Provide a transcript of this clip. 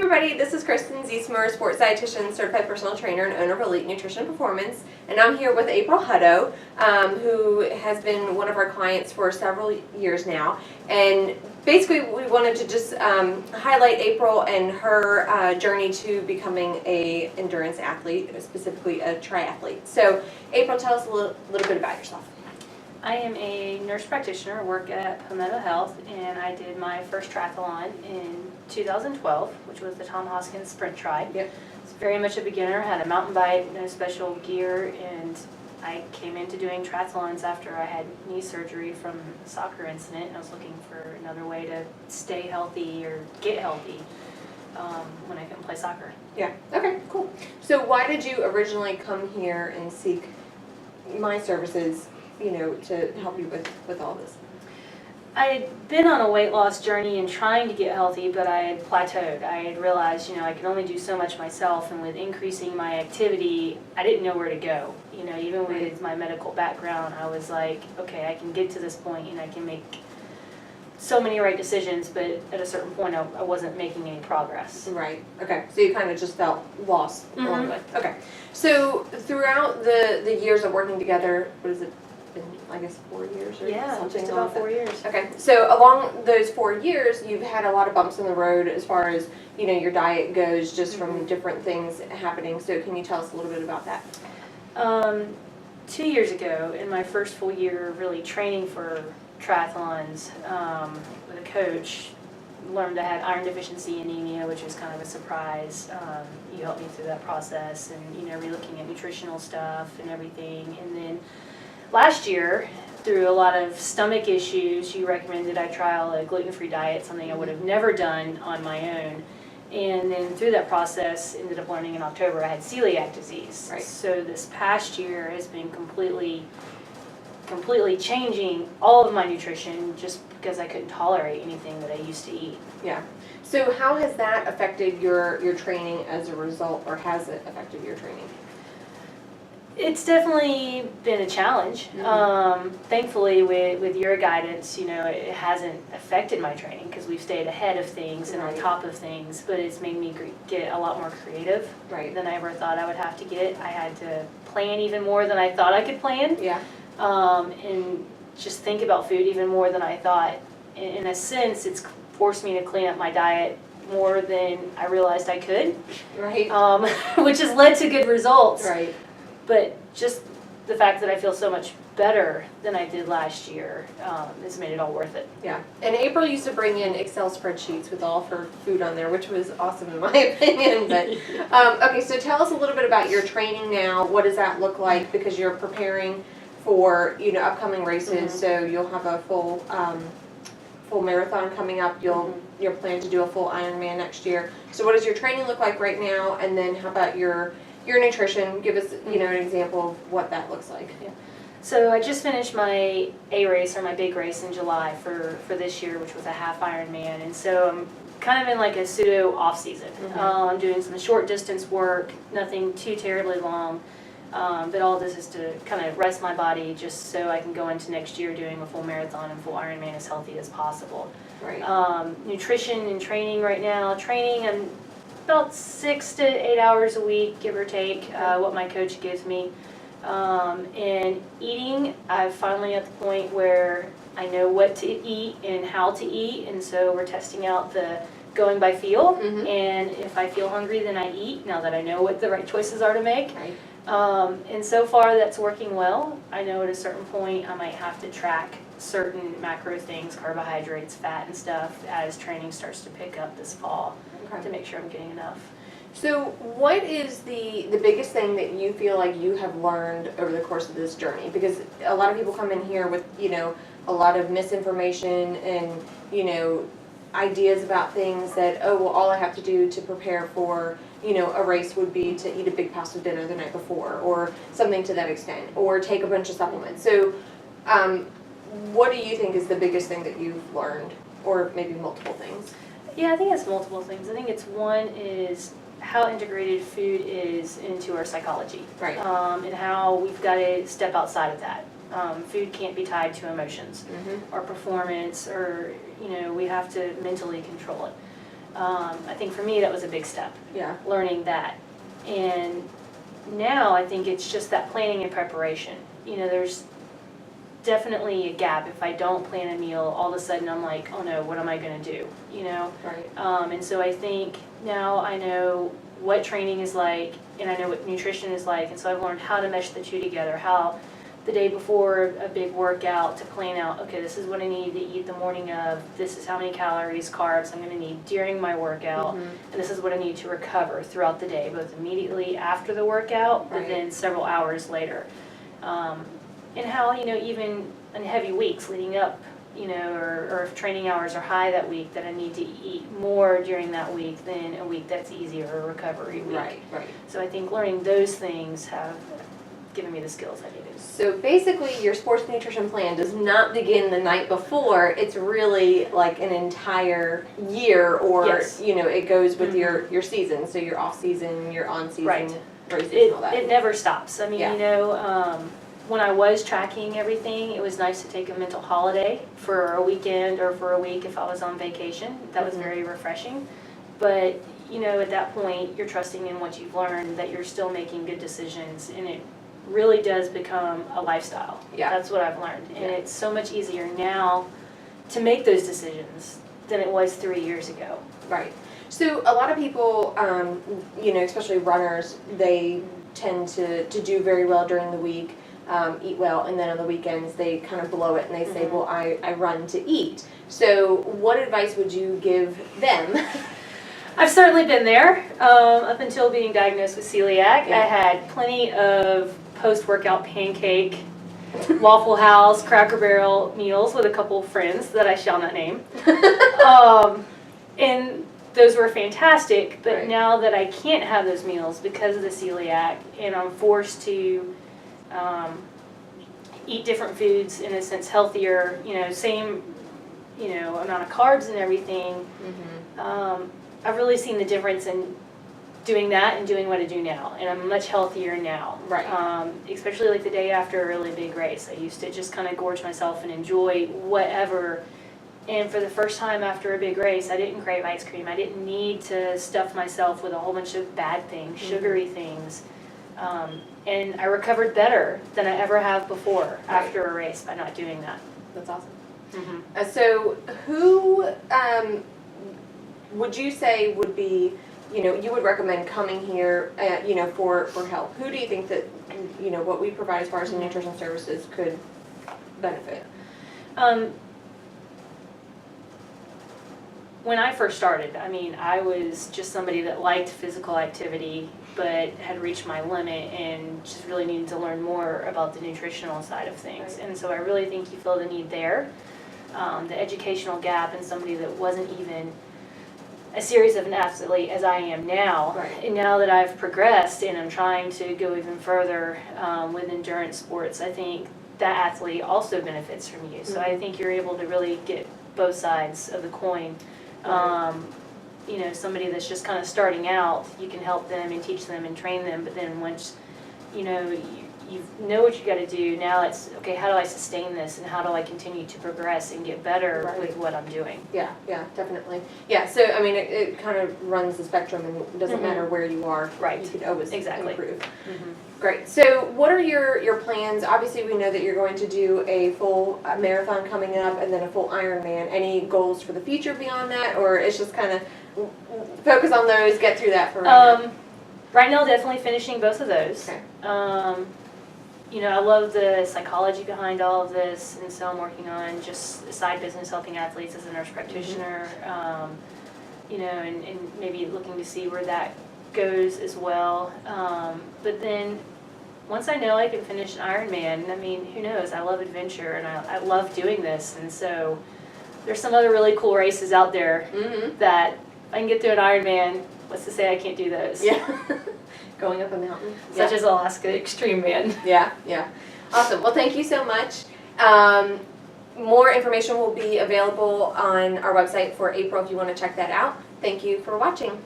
everybody, this is Kristen, Ziesmer, sports dietitian, certified personal trainer, and owner of Elite Nutrition Performance. And I'm here with April Hutto, who has been one of our clients for several years now. And basically we wanted to just highlight April and her journey to becoming an endurance athlete, specifically a triathlete. So April, tell us a little bit about yourself. I am a nurse practitioner, work at Palmetto Health, and I did my first triathlon in 2012, which was the Tom Hoskins Sprint Tri. Yep. I was very much a beginner, had a mountain bike, no special gear, and I came into doing triathlons after I had knee surgery from a soccer incident. I was looking for another way to stay healthy or get healthy when I couldn't play soccer. Yeah, okay, cool. So why did you originally come here and seek my services, you know, to help you with all this? I had been on a weight loss journey and trying to get healthy, but I had plateaued. I had realized, I could only do so much myself, and with increasing my activity, I didn't know where to go. Even with my medical background, I was like, okay, I can get to this point and I can make so many right decisions, but at a certain point I wasn't making any progress. Right, okay, so you kind of just felt lost along the way. Okay, so throughout the years of working together, what has it been, I guess 4 years or something? Just about 4 years. Okay, so along those 4 years, you've had a lot of bumps in the road as far as, your diet goes, just from different things happening. So can you tell us a little bit about that? 2 years ago, in my first full year really training for triathlons with a coach, learned I had iron deficiency anemia, which was kind of a surprise. You helped me through that process, and relooking at nutritional stuff and everything. And then last year, through a lot of stomach issues, you recommended I trial a gluten-free diet, something I would have never done on my own. And then through that process, ended up learning in October I had celiac disease. Right. So this past year has been completely changing all of my nutrition, just because I couldn't tolerate anything that I used to eat. Yeah. So how has that affected your training as a result, or has it affected your training? It's definitely been a challenge. Thankfully, with your guidance, it hasn't affected my training because we've stayed ahead of things and on top of things, but it's made me get a lot more creative than I ever thought I would have to get. I had to plan even more than I thought I could plan. Yeah. And just think about food even more than I thought. In a sense, it's forced me to clean up my diet more than I realized I could. Right. Which has led to good results. Right. But just the fact that I feel so much better than I did last year has made it all worth it. Yeah. And April used to bring in Excel spreadsheets with all of her food on there, which was awesome in my opinion. But okay, so tell us a little bit about your training now. What does that look like? Because you're preparing for upcoming races, so you'll have a full marathon coming up. You're planning to do a full Ironman next year. So what does your training look like right now? And then how about your nutrition? Give us an example of what that looks like. Yeah. So I just finished my A race, or my big race, in July for this year, which was a half Ironman, and so I'm kind of in like a pseudo off season. I'm doing some short distance work, nothing too terribly long. But all this is to kind of rest my body, just so I can go into next year doing a full marathon and full Ironman as healthy as possible. Right. Nutrition and training right now. I'm about 6 to 8 hours a week, give or take, what my coach gives me. And eating, I'm finally at the point where I know what to eat and how to eat, and so we're testing out the going by feel. And if I feel hungry, then I eat, now that I know what the right choices are to make. Right. And so far that's working well. I know at a certain point I might have to track certain macro things, carbohydrates, fat and stuff, as training starts to pick up this fall, to make sure I'm getting enough. So what is the biggest thing that you feel like you have learned over the course of this journey? Because a lot of people come in here with, a lot of misinformation and, ideas about things that, oh, well, all I have to do to prepare for, a race would be to eat a big pasta dinner the night before, or something to that extent, or take a bunch of supplements. So what do you think is the biggest thing that you've learned, or maybe multiple things? Yeah, I think it's multiple things. I think it's one is how integrated food is into our psychology. Right. And how we've got to step outside of that. Food can't be tied to emotions or performance, or we have to mentally control it. I think for me that was a big step, Yeah. learning that. And now I think it's just that planning and preparation. You know, there's definitely a gap. If I don't plan a meal, all of a sudden I'm like, oh no, what am I going to do? You know? Right. And so I think now I know what training is like, and I know what nutrition is like, and so I've learned how to mesh the two together, how the day before a big workout to plan out, okay, this is what I need to eat the morning of, this is how many calories, carbs I'm going to need during my workout, and this is what I need to recover throughout the day, both immediately after the workout, but then several hours later. And how, you know, even in heavy weeks leading up, you know, or if training hours are high that week, that I need to eat more during that week than a week that's easier, a recovery week. Right. So I think learning those things have given me the skills I needed. So basically your sports nutrition plan does not begin the night before. It's really like an entire year, or you know, it goes with your season. So your off season, your on season, races and all that. It never stops. I mean, you know, when I was tracking everything, it was nice to take a mental holiday for a weekend or for a week if I was on vacation. That was very refreshing. But, you know, at that point, you're trusting in what you've learned, that you're still making good decisions, and it really does become a lifestyle. Yeah. That's what I've learned. And it's so much easier now to make those decisions than it was 3 years ago. Right. So a lot of people, you know, especially runners, they tend to do very well during the week. Eat well, and then on the weekends they kind of blow it and they say, well, I run to eat. So what advice would you give them? I've certainly been there. Up until being diagnosed with celiac, I had plenty of post-workout pancake, Waffle House, Cracker Barrel meals with a couple of friends that I shall not name. And those were fantastic, but now that I can't have those meals because of the celiac, and I'm forced to eat different foods, in a sense healthier, you know, same, you know, amount of carbs and everything, I've really seen the difference in doing that and doing what I do now, and I'm much healthier now. Especially like the day after a really big race. I used to just kind of gorge myself and enjoy whatever, and for the first time after a big race, I didn't crave ice cream. I didn't need to stuff myself with a whole bunch of bad things, sugary things. And I recovered better than I ever have before after a race by not doing that. That's awesome. So who would you say would be, you know, you would recommend coming here, you know, for help? Who do you think that, you know, what we provide as far as the nutrition services could benefit? When I first started, I mean, I was just somebody that liked physical activity, but had reached my limit and just really needed to learn more about the nutritional side of things. And so I really think you feel the need there. The educational gap in somebody that wasn't even as serious of an athlete as I am now. And now that I've progressed and I'm trying to go even further with endurance sports, I think that athlete also benefits from you. So I think you're able to really get both sides of the coin. You know, somebody that's just kind of starting out, you can help them and teach them and train them, but then once, you know, you know what you got to do, now it's, okay, how do I sustain this, and how do I continue to progress and get better with what I'm doing? Yeah, definitely. Yeah, so, I mean, it kind of runs the spectrum, and it doesn't matter where you are. You could always improve. Great. So what are your plans? Obviously, we know that you're going to do a full marathon coming up and then a full Ironman. Any goals for the future beyond that, or it's just kind of focus on those, get through that for right now? Right now, definitely finishing both of those. You know, I love the psychology behind all of this, and so I'm working on just a side business helping athletes as a nurse practitioner, you know, and maybe looking to see where that goes as well. But then once I know I can finish an Ironman, I mean, who knows? I love adventure, and I love doing this, and so there's some other really cool races out there that if I can get through an Ironman, what's to say I can't do those? Going up a mountain. Such as Alaska Extreme Man. Awesome. Well, thank you so much. More information will be available on our website for April if you want to check that out. Thank you for watching.